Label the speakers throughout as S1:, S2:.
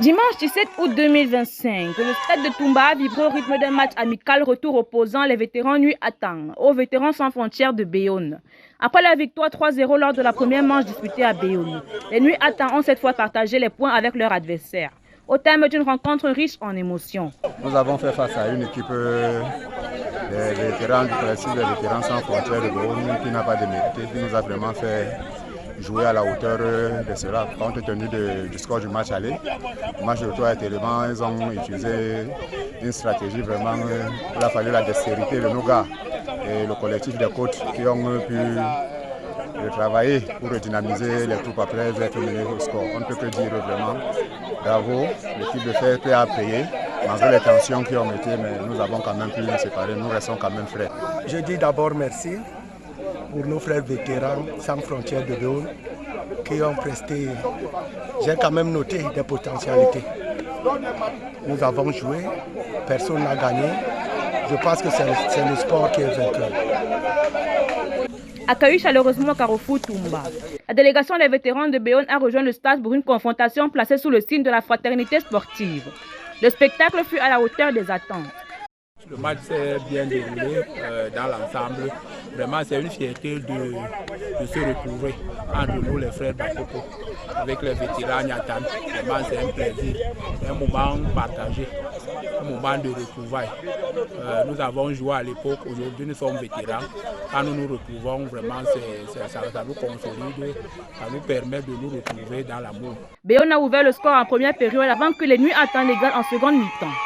S1: Dimanche 17 août 2025, le stade de Toumba a vibré au rythme d'un match amical retour opposant les vétérans Nuit Atang aux vétérans sans frontières de Béoune. Après la victoire 3-0 lors de la première manche disputée à Béoune, les Nuit Atang ont cette fois partagé les points avec leur adversaire, au terme d'une rencontre riche en émotions.
S2: Nous avons fait face à une équipe des vétérans du collectif des vétérans sans frontières de Béoune qui n'a pas démérité, qui nous a vraiment fait jouer à la hauteur de cela, compte tenu du score du match aller. Le match de retour a été vraiment, ils ont utilisé une stratégie vraiment, il a fallu la dextérité de nos gars et le collectif des coachs qui ont pu travailler pour redynamiser les troupes après être menés au score. On ne peut que dire vraiment bravo, l'équipe de FFP a payé, malgré les tensions qui ont été, mais nous avons quand même pu nous séparer, nous restons quand même frais.
S3: Je dis d'abord merci pour nos frères vétérans sans frontières de Béoune qui ont presté, j'ai quand même noté des potentialités. Nous avons joué, personne n'a gagné. Je pense que c'est le sport qui est vainqueur.
S1: Accueilli chaleureusement au Carrefour Toumba, la délégation des vétérans de Béoune a rejoint le stade pour une confrontation placée sous le signe de la fraternité sportive. Le spectacle fut à la hauteur des attentes.
S4: Le match s'est bien déroulé dans l'ensemble. Vraiment, c'est une fierté de se retrouver entre nous, les frères Bakoko, avec les vétérans Nyatan. Vraiment, c'est un plaisir, un moment partagé, un moment de retrouvailles. Nous avons joué à l'époque, aujourd'hui nous sommes vétérans. Quand nous nous retrouvons, vraiment, ça nous consolide, ça nous permet de nous retrouver dans l'amour.
S1: Béoune a ouvert le score en première période avant que les Nuits Atang l'égalent en seconde mi-temps.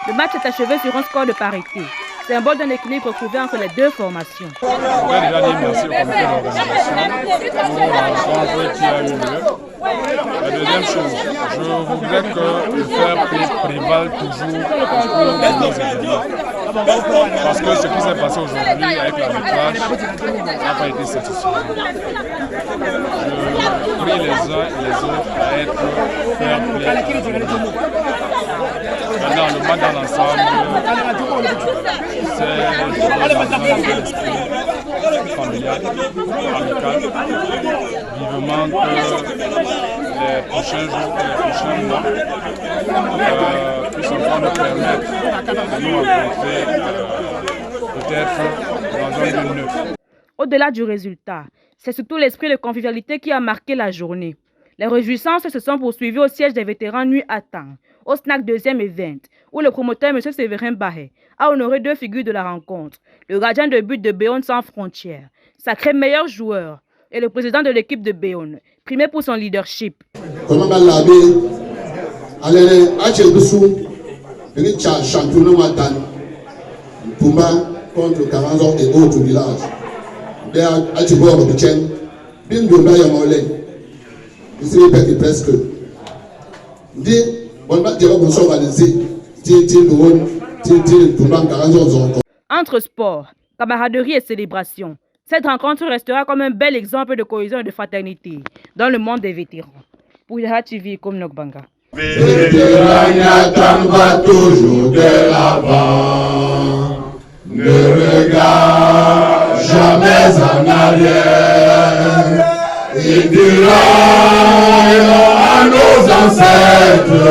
S1: Le match s'est achevé sur un score de parité, symbole d'un équilibre trouvé entre les deux formations.
S5: Je voudrais déjà dire merci au comité d'organisation pour la rencontre qui a eu lieu. La deuxième chose, je voudrais que le fair play prévale toujours pour nos événements. Parce que ce qui s'est passé aujourd'hui avec l'arbitrage n'a pas été satisfaisant. Je prie les uns et les autres à être fair play. Maintenant, le match dans l'ensemble, c'est familial, amical. Vivement que les prochains jours, les prochains mois puissent encore nous permettre de nous rencontrer peut-être dans un lieu neuf.
S1: Au-delà du résultat, c'est surtout l'esprit de convivialité qui a marqué la journée. Les réjouissances se sont poursuivies au siège des vétérans Nuit Atang, au snack deuxième event, où le promoteur M. Séverin Bahé a honoré deux figures de la rencontre, le gardien de but de Béoune sans frontières, sacré meilleur joueur, et le président de l'équipe de Béoune, primé pour son leadership.
S6: Toumba contre 40 ans et autres villages. Presque.
S1: Entre sport, camaraderie et célébration, cette rencontre restera comme un bel exemple de cohésion et de fraternité dans le monde des vétérans. Pour Yara TV comme Nokbanga.
S6: Vétérans va toujours de l'avant, ne regarde jamais en arrière. Il dira à nos ancêtres